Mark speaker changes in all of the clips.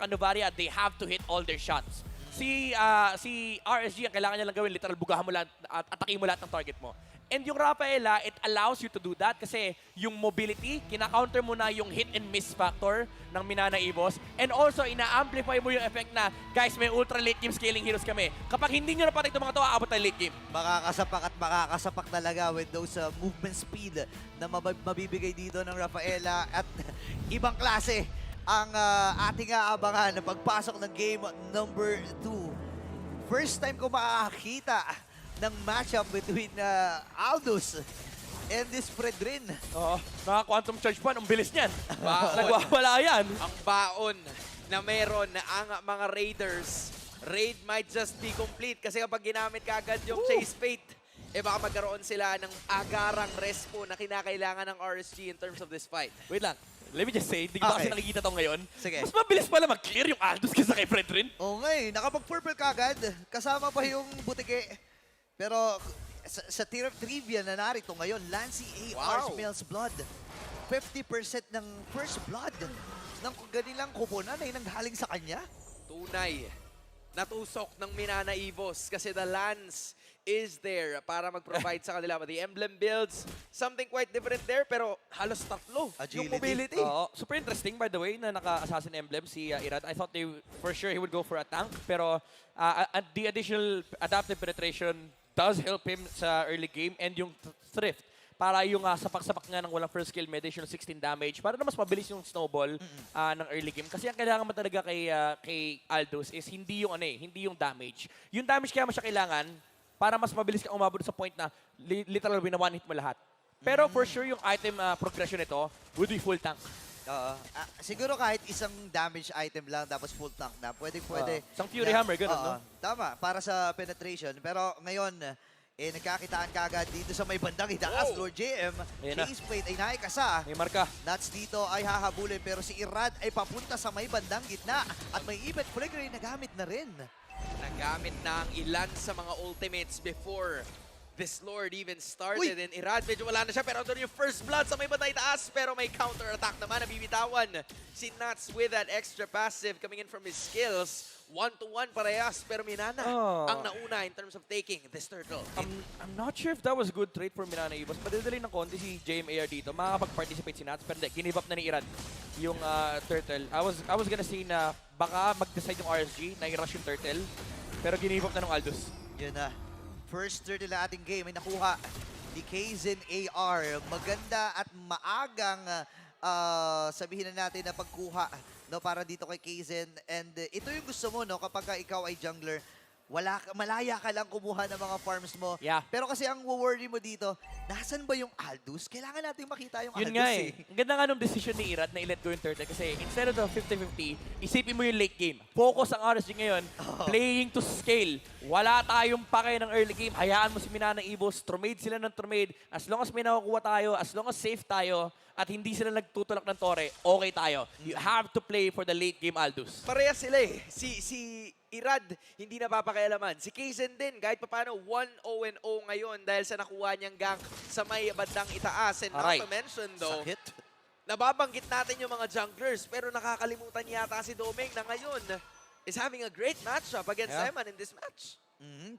Speaker 1: Novaria, they have to hit all their shots. Si RSG, ang kailangan niya lang gawin, literal, bugahan mo lahat, at atakin mo lahat ng target mo. And yung Rafaela, it allows you to do that kasi yung mobility, kina-counter mo na yung hit and miss factor ng Minana Evos. And also, ina-amplify mo yung effect na, guys, may ultra late game scaling heroes kami. Kapag hindi nyo napatay itong mga to, aabot tayo late game.
Speaker 2: Makakasapak at makakasapak talaga with those movement speed na mabibigay dito ng Rafaela. At ibang klase ang ating aabangan na pagpasok ng game number 2. First time ko makakita ng matchup between Aldous and this Fredrin.
Speaker 1: Oo, naka-quantum charge pa, ang bilis niyan. Nagwawala yan.
Speaker 3: Ang baon na meron na ang mga Raiders. Raid might just be complete kasi kapag ginamit ka agad yung Chase Fate, eh baka magkaroon sila ng agarang respo na kinakailangan ng RSG in terms of this fight.
Speaker 1: Wait lang. Let me just say, hindi ko pa kasi nakikita to ngayon.
Speaker 2: Sige.
Speaker 1: Mas mabilis pala mag-clear yung Aldous kaysa kay Fredrin.
Speaker 2: Oo nga nakapag-purple ka agad. Kasama pa yung butike. Pero sa trivia na narito ngayon, Lancy AR smells blood. 50% ng first blood ng ganilang kuponan ay nanggaling sa kanya.
Speaker 3: Tunay. Natusok ng Minana Evos kasi the Lance is there para mag-provide sa kanila. But the emblem builds, something quite different there, pero halos tatlo
Speaker 2: Agility.
Speaker 3: yung mobility.
Speaker 1: Oo, super interesting by the way na naka-assassin emblem si Irad. I thought for sure he would go for a tank, pero the additional adaptive penetration does help him sa early game, and yung thrift para yung sapak-sapak nga ng walang first kill, may additional 16 damage para na mas mabilis yung snowball ng early game. Kasi ang kailangan mo talaga kay Aldous is hindi yung hindi yung damage. Yung damage kaya mo siya kailangan para mas mabilis ka umabot sa point na literal one hit mo lahat. Pero for sure yung item progression nito would be full tank.
Speaker 2: Siguro kahit isang damage item lang tapos full tank na, pwede.
Speaker 1: Isang Fury Hammer, ganun, no?
Speaker 2: Tama, para sa penetration. Pero ngayon, nagkakitaan ka agad dito sa may bandang itaas. Lord JM, Chase Fate ay naikasa.
Speaker 1: May marka.
Speaker 2: Nuts dito ay hahabulin, pero si Irad ay papunta sa may bandang gitna. At may Ibet Flicker ay nagamit na rin.
Speaker 3: Nagamit na ang ilan sa mga ultimates before this Lord even started. And Irad, medyo wala na siya, pero doon yung first blood sa may batay taas. Pero may counter-attack naman na bibitawan. Si Nuts with that extra passive coming in from his skills. 1-to-1 parehas, pero Minana ang nauna in terms of taking this turtle.
Speaker 1: I'm not sure if that was a good trade for Minana Evos. Madadali ng konti si JMAR dito. Makakapag-participate si Nuts, pero hindi, give up na ni Irad yung turtle. I was gonna say na baka mag-decide yung RSG na i-rush yung turtle, pero give up na ng Aldous.
Speaker 2: Yun na. First turtle na ating game ay nakuha ni Kaizen AR. Maganda at maagang sabihin na natin na pagkuha para dito kay Kaizen. And ito yung gusto mo kapag ikaw ay jungler. Malaya ka lang kumuha ng mga farms mo.
Speaker 1: Yeah.
Speaker 2: Pero kasi ang worry mo dito, nasan ba yung Aldous? Kailangan natin makita yung
Speaker 1: Yun
Speaker 2: Aldous
Speaker 1: nga eh. Ang ganda nga nung decision ni Irad na i-let go yung turtle kasi instead of the 50-50, isipin mo yung late game. Focus ang RSG ngayon, playing to scale. Wala tayong pake ng early game. Hayaan mo si Minana Evos, trumade sila ng trumade. As long as may nakukuha tayo, as long as safe tayo, at hindi sila nagtutulak ng tore, okay tayo. You have to play for the late game Aldous.
Speaker 3: Parehas sila eh. Si Irad, hindi napapakialaman. Si Kaizen din, kahit paano 1-0 ngayon dahil sa nakuha niyang gank sa may bandang itaas. And not to mention though, nababanggit natin yung mga junglers, pero nakakalimutan yata si Domeng na ngayon is having a great matchup against Eman in this match.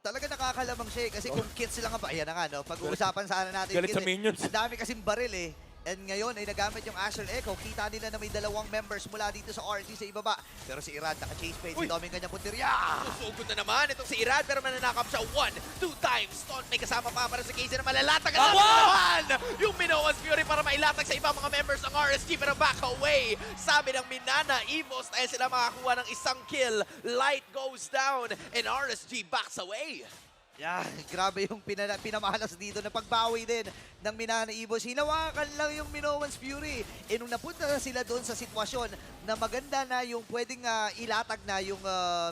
Speaker 2: Talaga nakakalamang siya kasi kung kits lang ba, ayan na nga pag-uusapan sana natin.
Speaker 1: Galit sa minions.
Speaker 2: Ang dami kasing baril eh. And ngayon ay nagamit yung Astral Echo. Kita nila na may dalawang members mula dito sa RG sa ibaba. Pero si Irad naka-chase fade. Si Doming kanyang punteriya.
Speaker 3: Susugod na naman itong si Irad pero mananakap siya 1, 2 times. Taunt may kasama pa para sa Kaizen na malalatag na naman yung Minoa's Fury para mailatag sa ibang mga members ng RSG pero back away. Sabi ng Minana Evos dahil sila makakuha ng isang kill. Light goes down and RSG backs away.
Speaker 2: Grabe yung pinamahalas dito na pagbawi din ng Minana Evos. Hinawakan lang yung Minoan's Fury. Nung napunta na sila doon sa sitwasyon na maganda na yung pwedeng ilatag na yung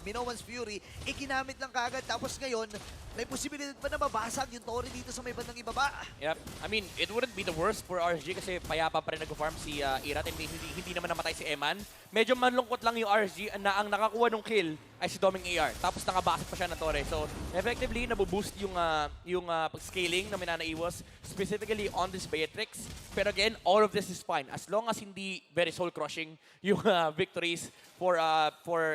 Speaker 2: Minoan's Fury, ginamit lang kaagad. Tapos ngayon, may posibilidad pa na mabasag yung Torre dito sa may bandang ibaba.
Speaker 1: Yep. I mean, it wouldn't be the worst for RSG kasi payapa pa rin nag-farm si Irat and hindi naman namatay si Eman. Medyo manlungkot lang yung RSG na ang nakakuha ng kill ay si Doming AR. Tapos nakabasag pa siya ng Torre. So, effectively, naboboost yung pag-scaling na minanaiwas, specifically on this Beatrix. Pero again, all of this is fine. As long as hindi very soul-crushing yung victories for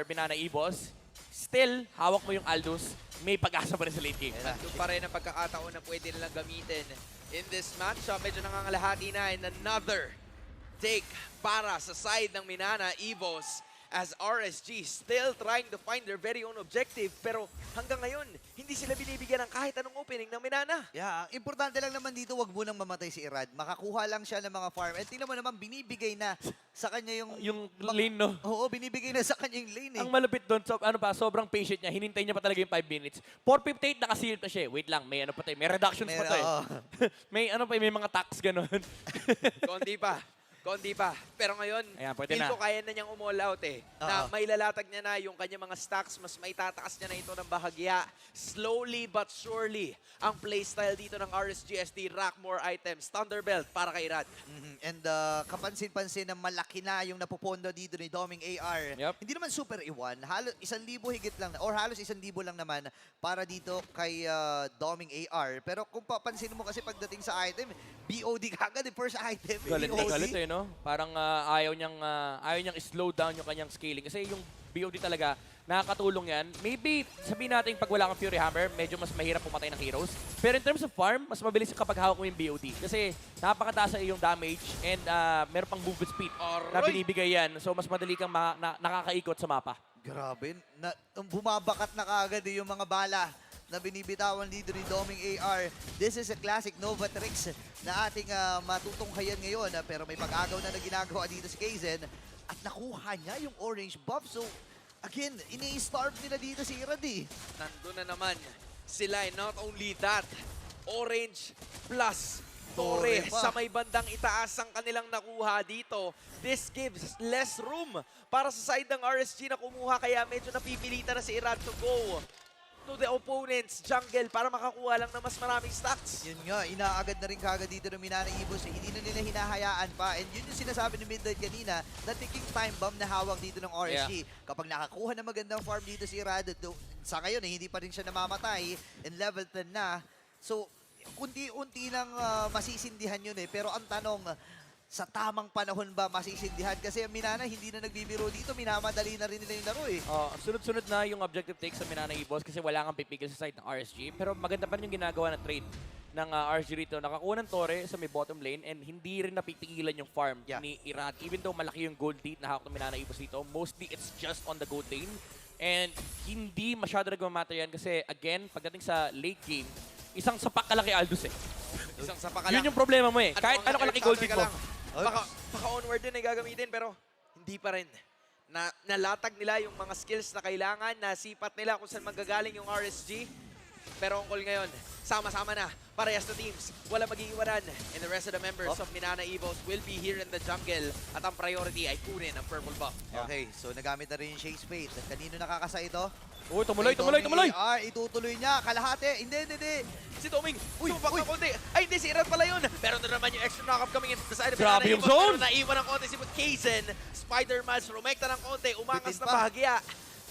Speaker 1: Minanaibos, still, hawak mo yung Aldous, may pag-asa pa rin sa late game.
Speaker 3: Doon pa rin ang pagkakataon na pwede nilang gamitin in this matchup. Medyo nangangalahati na and another take para sa side ng Minana Evos as RSG still trying to find their very own objective. Pero hanggang ngayon, hindi sila binibigyan ng kahit anong opening ng Minana.
Speaker 2: Yeah, importante lang naman dito, wag munang mamatay si Irad. Makakuha lang siya ng mga farm. And tingnan mo naman, binibigay na sa kanya yung
Speaker 1: Lane, no?
Speaker 2: Oo, binibigay na sa kanya yung lane eh.
Speaker 1: Ang malupit doon, sobrang patient niya. Hinintay niya pa talaga yung 5 minutes. 4:58, nakasilip na siya. Wait lang, may ano pa tayo. May reductions pa tayo. may mga tax ganun.
Speaker 3: Konti pa. Pero ngayon,
Speaker 1: Ayan, pwede
Speaker 3: feel
Speaker 1: na.
Speaker 3: ko kaya na niyang umall out eh. Na may lalatag niya na yung kanyang mga stacks, mas maitataas niya na ito ng bahagya. Slowly but surely, ang playstyle dito ng RSGSD, rack more items, Thunderbelt para kay Rad.
Speaker 2: And kapansin-pansin na malaki na yung napupondo dito ni Doming AR.
Speaker 1: Yep.
Speaker 2: Hindi naman super iwan. Halos 1,000 higit lang, or halos 1,000 lang naman para dito kay Doming AR. Pero kung papansin mo kasi pagdating sa item, BOD kagad, the first item.
Speaker 1: Galit na
Speaker 2: BOD.
Speaker 1: galit eh, no? Parang ayaw niyang slow down yung kanyang scaling. Kasi yung BOD talaga, nakakatulong yan. Maybe, sabihin natin pag wala kang Fury Hammer, medyo mas mahirap pumatay ng heroes. Pero in terms of farm, mas mabilis kapag hawak mo yung BOD. Kasi napakataas sa iyong damage and meron pang movement speed na
Speaker 3: Aroy!
Speaker 1: binibigay yan. So mas madali kang nakakaikot sa mapa.
Speaker 2: Grabe, bumabakat na kagad yung mga bala na binibitawan dito ni Doming AR. This is a classic Nova tricks na ating matutunghayan ngayon. Pero may pag-agaw na ginagawa dito si Kaizen at nakuha niya yung orange buff. So, again, ini-starve nila dito si Irad eh.
Speaker 3: Nandun na naman sila. Not only that, orange plus Torre
Speaker 2: Torre pa.
Speaker 3: sa may bandang itaas ang kanilang nakuha dito. This gives less room para sa side ng RSG na kumuha. Kaya medyo napipilitan na si Irad to go to the opponent's jungle para makakuha lang ng mas maraming stacks.
Speaker 2: Yun nga, inaagad na rin kagad dito ng Minana Evos. Hindi na nila hinahayaan pa. And yun yung sinasabi ni Midnight kanina, na ticking time bomb na hawak dito ng RSG. Kapag nakakuha ng magandang farm dito si Irad, sa ngayon, hindi pa rin siya namamatay. In level 10 na. So, unti-unti lang masisindihan yun eh. Pero ang tanong, sa tamang panahon ba masisindihan? Kasi ang Minana hindi na nagbibiro dito, minamadali na rin nila yung laro eh.
Speaker 1: Sunod-sunod na yung objective take sa Minanaibos kasi wala kang pipigil sa side ng RSG. Pero maganda pa rin yung ginagawa na trade ng RSG rito. Nakakuha ng Torre sa may bottom lane and hindi rin napipigilan yung farm ni Irad. Even though malaki yung gold lead na hawak ng Minanaibos dito, mostly it's just on the gold lane. And hindi masyado nagmamatter yan kasi again, pagdating sa late game, isang sapak ka lang kay Aldous eh.
Speaker 3: Isang sapa ka lang.
Speaker 1: Yun yung problema mo eh. Kahit ano kalaki gold lead mo.
Speaker 3: Baka onward din ay gagamitin pero hindi pa rin. Nalatag nila yung mga skills na kailangan, nasipat nila kung saan manggagaling yung RSG. Pero ang call ngayon, sama-sama na, parehas na teams. Wala mag-iiwanan. And the rest of the members of Minana Evos will be here in the jungle. At ang priority ay kunin ang purple buff.
Speaker 2: Okay, so nagamit na rin yung Shake's Fate. Kanino nakakasa ito?
Speaker 1: Uy, tumuloy!
Speaker 2: AR, itutuloy niya. Kalahati. Hindi.
Speaker 3: Si Doming, sumak ng konti. Ay, hindi, si Irad pala yun. Pero doon naman yung extra knockup coming in the side of
Speaker 1: Grabe
Speaker 3: Minana
Speaker 1: yung
Speaker 3: Evos.
Speaker 1: zone.
Speaker 3: Pero naiwan ng konti si Kaizen. Spider-Man, rumekta ng konti. Umangas
Speaker 2: Bitin
Speaker 3: na
Speaker 2: pa.
Speaker 3: bahagya.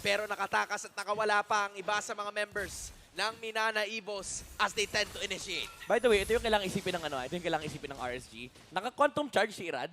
Speaker 3: Pero nakatakas at nakawala pa ang iba sa mga members ng Minana Evos as they tend to initiate.
Speaker 1: By the way, ito yung kailangang isipin ng ito yung kailangang isipin ng RSG. Naka-quantum charge si Irad.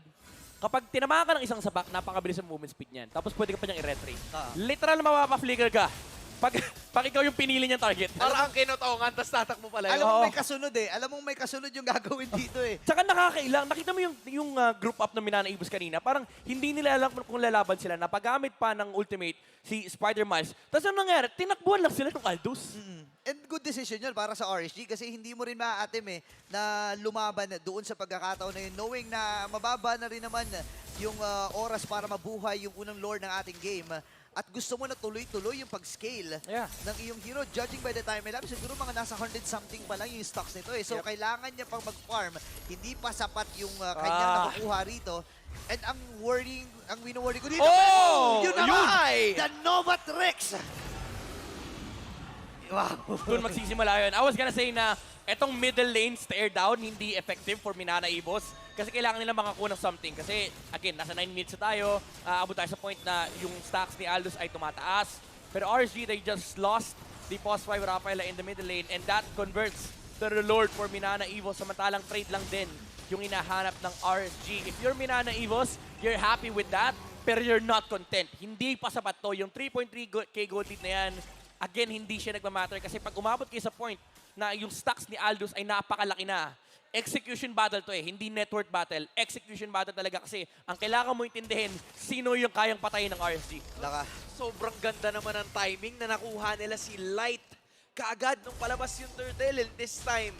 Speaker 1: Kapag tinamaan ka ng isang sapak, napakabilis ang movement speed niyan. Tapos pwede ka pa niyang i-retrace. Literal mapapa-flicker ka. Pag ikaw yung pinili niyang target.
Speaker 3: Para ang kinutongan, tapos tatakbo pala yun.
Speaker 2: Alam mo may kasunod eh. Alam mo may kasunod yung gagawin dito eh.
Speaker 1: Tsaka nakakailang. Nakita mo yung group up ng Minana Evos kanina. Parang hindi nila alam kung lalaban sila. Napagamit pa ng ultimate si Spider-Miles. Tapos ano nangyari? Tinakbuhan lang sila ng Aldous.
Speaker 2: And good decision yun para sa RSG kasi hindi mo rin maaatim eh na lumaban doon sa pagkakataon na yun knowing na mababa na rin naman yung oras para mabuhay yung unang lore ng ating game. At gusto mo na tuloy-tuloy yung pag-scale ng iyong hero. Judging by the time elapsed, siguro mga nasa 100-something pa lang yung stocks nito eh. So kailangan niya pang mag-farm. Hindi pa sapat yung kanyang nakukuha rito. And ang wino-worry ko dito,
Speaker 1: Oh!
Speaker 2: yun na
Speaker 3: Yun!
Speaker 2: nga! The Nova Tricks! Wow.
Speaker 1: Doon magsisimula yun. I was gonna say na etong middle lane stare down hindi effective for Minana Evos kasi kailangan nila makakuha ng something. Kasi again, nasa 9 minutes na tayo, abot tayo sa point na yung stacks ni Aldous ay tumataas. Pero RSG, they just lost the pos 5 Rafaela in the middle lane and that converts the reward for Minana Evos. Samantalang trade lang din yung hinahanap ng RSG. If you're Minana Evos, you're happy with that, pero you're not content. Hindi pa sapat to. Yung 3.3k gold lead na yan, again, hindi siya nagmamatter kasi pag umabot kayo sa point na yung stacks ni Aldous ay napakalaki na, execution battle to eh, hindi network battle. Execution battle talaga kasi ang kailangan mo intindihin, sino yung kayang patayin ng RSG.
Speaker 2: Laka.
Speaker 3: Sobrang ganda naman ang timing na nakuha nila si Light kaagad nung palabas yung turtle. And this time,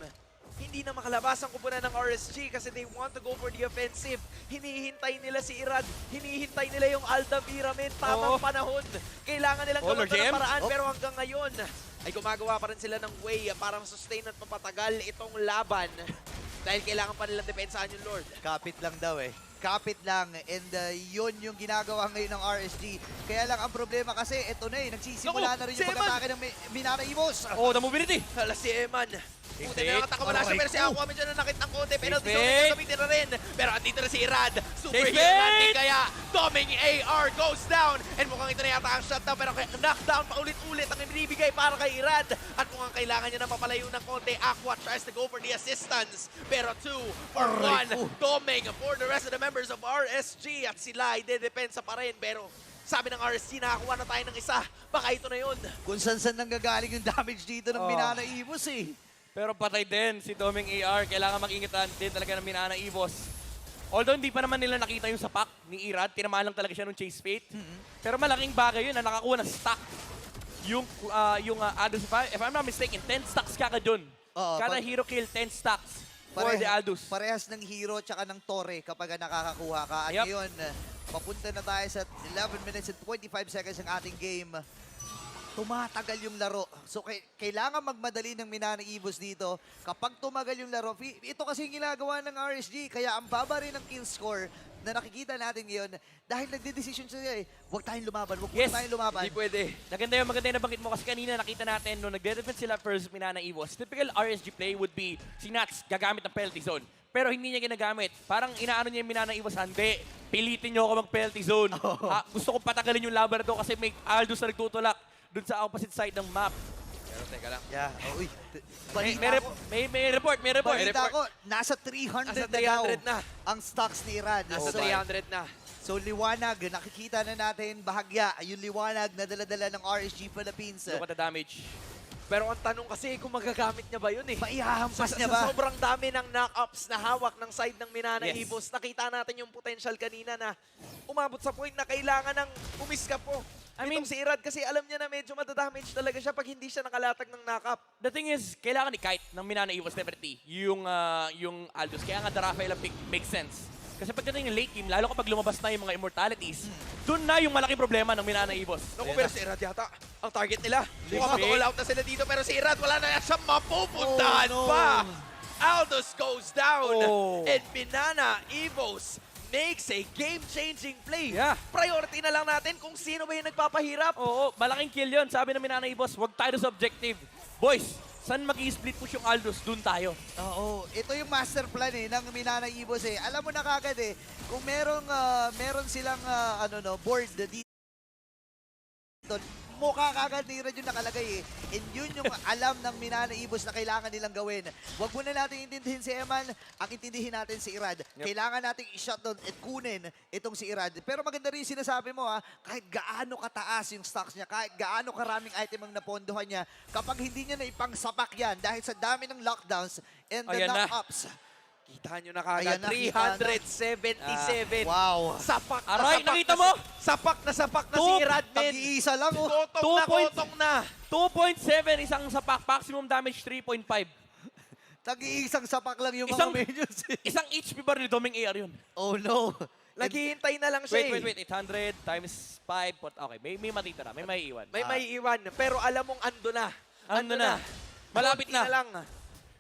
Speaker 3: hindi na makalabas ang kupunan ng RSG kasi they want to go for the offensive. Hinihintay nila si Irad. Hinihintay nila yung Aldamira, men. Tamang panahon. Kailangan nilang
Speaker 1: Oh,
Speaker 3: gawin
Speaker 1: Lord
Speaker 3: ng
Speaker 1: GM.
Speaker 3: paraan. Pero hanggang ngayon, ay gumagawa pa rin sila ng way para sustain at mapatagal itong laban. Dahil kailangan pa nilang depensahan yung Lord.
Speaker 2: Kapit lang daw eh. Kapit lang. And yun yung ginagawa ngayon ng RSG. Kaya lang ang problema kasi ito na eh. Nagsisimula
Speaker 3: Naku,
Speaker 2: na rin
Speaker 3: si
Speaker 2: yung pag-atake ng Minana Evos.
Speaker 1: Oh, the mobility!
Speaker 3: Hala si Eman. Puti na nakataka wala siya,
Speaker 2: Aray
Speaker 3: pero si
Speaker 2: ko.
Speaker 3: Aqua medyo nanakit ng konti. Penalty
Speaker 1: Safe
Speaker 3: zone
Speaker 1: pick.
Speaker 3: na gamitin na rin. Pero andito na si Irad. Super
Speaker 1: Safe
Speaker 3: hero landing
Speaker 1: pick.
Speaker 3: kaya. Doming AR goes down. And mukhang ito na yata ang shutdown. Pero knockdown pa ulit-ulit ang ibinibigay para kay Irad. At mukhang kailangan niya na mapalayo ng konti. Aqua tries to go for the assistance. Pero 2 for
Speaker 2: Aray
Speaker 3: 1.
Speaker 2: ko.
Speaker 3: Doming for the rest of the members of RSG. At sila ay dedepensa pa rin. Pero sabi ng RSG, nakakuha na tayo ng isa. Baka ito na yun.
Speaker 2: Kung saan nanggagaling yung damage dito ng
Speaker 1: Oh.
Speaker 2: Minana Evos eh.
Speaker 1: Pero patay din si Doming AR. Kailangan mag-ingitan din talaga ng Minana Evos. Although hindi pa naman nila nakita yung sapak ni Irad, tinamaan lang talaga siya nung Chase Fate. Pero malaking bagay yun na nakakuha ng stack. Yung Aldous, if I'm not mistaken, 10 stacks kaka dun.
Speaker 2: Oo,
Speaker 1: Kada
Speaker 2: pag-
Speaker 1: hero kill, 10 stacks for the Aldous.
Speaker 2: Parehas ng hero tsaka ng Torre kapag nakakakuha ka. At
Speaker 1: Yup.
Speaker 2: ngayon, papunta na tayo sa 11 minutes and 25 seconds ng ating game. Tumatagal yung laro. So, kailangan magmadali ng Minana Evos dito. Kapag tumagal yung laro, ito kasi yung ginagawa ng RSG. Kaya ang baba rin ng kill score na nakikita natin ngayon dahil nagde-decision sila eh. Huwag tayong lumaban, huwag
Speaker 1: Yes.
Speaker 2: tayong lumaban.
Speaker 3: Hindi pwede.
Speaker 1: Maganda yung nabanggit mo kasi kanina nakita natin nung nagde-defend sila first Minana Evos. Typical RSG play would be si Nats gagamit ng penalty zone. Pero hindi niya ginagamit. Parang inaano niya yung Minana Evos, hindi. Pilitin niyo ako mag-penalty zone. Gusto kong patagalin yung laban na to kasi may Aldous na nagtutulak dun sa opposite side ng map.
Speaker 3: Pero teka lang.
Speaker 2: Yeah. Uy,
Speaker 1: May
Speaker 2: balita ko.
Speaker 1: report.
Speaker 2: Balita ko, nasa 300,
Speaker 3: Nasa
Speaker 2: na daw
Speaker 3: 300 na.
Speaker 2: ang stocks ni Irad.
Speaker 3: Nasa
Speaker 2: So,
Speaker 3: 300 na.
Speaker 2: So liwanag, nakikita na natin bahagya yung liwanag na dala-dala ng RSG Philippines.
Speaker 1: Look at the damage.
Speaker 3: Pero ang tanong kasi kung magagamit niya ba yun eh.
Speaker 2: Maihahampas niya
Speaker 3: Sa
Speaker 2: ba?
Speaker 3: sobrang dami ng knock-ups na hawak ng side ng Minana
Speaker 1: Yes.
Speaker 3: Evos, nakita natin yung potential kanina na umabot sa point na kailangan ng umiska po.
Speaker 1: I mean,
Speaker 3: Si Irad kasi alam niya na medyo madadamage talaga siya pag hindi siya nakalatag ng knock-up.
Speaker 1: The thing is, kailangan ni Kite ng Minana Evos definitely yung Aldous. Kaya nga the Rafaela pick makes sense. Kasi pagdating ng late game, lalo kapag lumabas na yung mga immortalities, dun na yung malaking problema ng Minana Evos.
Speaker 3: Naku, pero si Irad yata ang target nila.
Speaker 1: Lima.
Speaker 3: Mukhang mag-all out na sila dito pero si Irad wala na siya mapupuntahan
Speaker 2: Oh, no.
Speaker 3: pa. Aldous goes down
Speaker 1: Oh.
Speaker 3: and Minana Evos makes a game-changing play.
Speaker 1: Yeah.
Speaker 3: Priority na lang natin kung sino ba yung nagpapahirap.
Speaker 1: Oo, malaking kill yun. Sabi ng Minana Evos, huwag tayo sa objective. Boys, saan mag-i-split push yung Aldous? Dun tayo.
Speaker 2: Oo, ito yung master plan eh ng Minana Evos eh. Alam mo na kagad eh, kung meron silang board dito, mukha kagad ni Irad yung nakalagay eh. And yun yung alam ng Minana Evos na kailangan nilang gawin. Huwag muna natin intindihin si Eman, ang intindihin natin si Irad. Kailangan nating i-shutdown at kunin itong si Irad. Pero maganda rin yung sinasabi mo ha, kahit gaano kataas yung stocks niya, kahit gaano karaming item ang napondohan niya, kapag hindi niya na ipangsapak yan dahil sa dami ng lockdowns and the
Speaker 1: Ayan na.
Speaker 2: knock-ups.
Speaker 3: Kita nyo na kagad,
Speaker 2: Ayan na, kita na.
Speaker 3: 377.
Speaker 2: Wow.
Speaker 3: Sapak na
Speaker 1: Aray,
Speaker 3: sapak
Speaker 1: nakita
Speaker 3: na
Speaker 1: mo?
Speaker 3: Sapak na sapak na si
Speaker 1: Two.
Speaker 3: Irad, men.
Speaker 2: Tag-iisa lang oh.
Speaker 3: Kotong na.
Speaker 1: 2.7, isang sapak. Maximum damage, 3.5.
Speaker 2: Tag-iisang sapak lang yung
Speaker 1: Isang-
Speaker 2: mga minions.
Speaker 1: Isang HP bar ni Doming AR yun.
Speaker 2: Oh no.
Speaker 3: Naghihintay na lang siya
Speaker 1: Wait. 800 times 5. Okay, may matitira. May maiiwan.
Speaker 3: May maiiwan. Pero alam mong ando na.
Speaker 1: Ando na. Malapit
Speaker 3: Konti
Speaker 1: na.
Speaker 3: lang.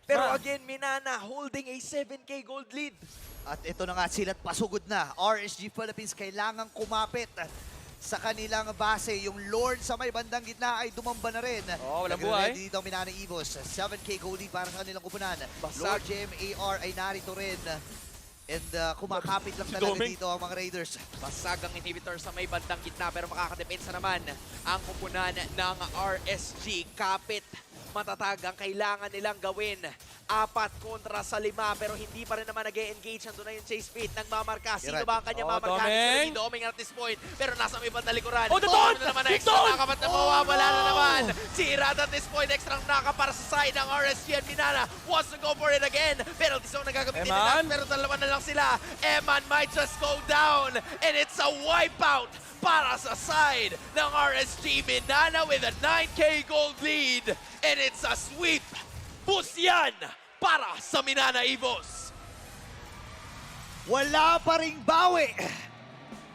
Speaker 3: Pero
Speaker 1: Ma.
Speaker 3: again, Minana holding a 7K gold lead.
Speaker 2: At ito na nga sila't pasugod na. RSG Philippines kailangang kumapit sa kanilang base. Yung Lord sa may bandang gitna ay dumamba na rin.
Speaker 1: Oh, walang
Speaker 2: Nagre-ready
Speaker 1: buhay.
Speaker 2: dito ang Minana Evos. 7K gold lead para sa kanilang kupunan.
Speaker 3: Basag.
Speaker 2: Lord JMAR ay narito rin. And kumakapit lang
Speaker 1: Si
Speaker 2: talaga
Speaker 1: Doming.
Speaker 2: dito ang mga Raiders.
Speaker 3: Basag ang inhibitor sa may bandang gitna pero makakadepensa naman ang kupunan ng RSG. Kapit, matatag ang kailangan nilang gawin. 4 kontra sa 5 pero hindi pa rin naman nag-e-engage. Nandun na yung chase pit. Nagmamarka. Sino
Speaker 2: Irad.
Speaker 3: ba ang kanyang
Speaker 1: Oh,
Speaker 3: mamarkahan?
Speaker 1: Doming.
Speaker 3: Si Doming at this point. Pero nasa may bandang likuran.
Speaker 1: Oh, the Don!
Speaker 3: Ano naman na
Speaker 1: The
Speaker 3: extra
Speaker 1: Don!
Speaker 3: nakapat na mawawala na naman. Si Irad at this point. Extra naka para sa side ng RSG and Minana. Wants to go for it again. Penalty zone na gagamitin nila.
Speaker 1: Eman.
Speaker 3: Pero dalawa na lang sila. Eman might just go down. And it's a wipeout para sa side ng RSG. Minana with a 9K gold lead. And it's a sweep. Busyan para sa Minana Evos.
Speaker 2: Wala pa ring bawi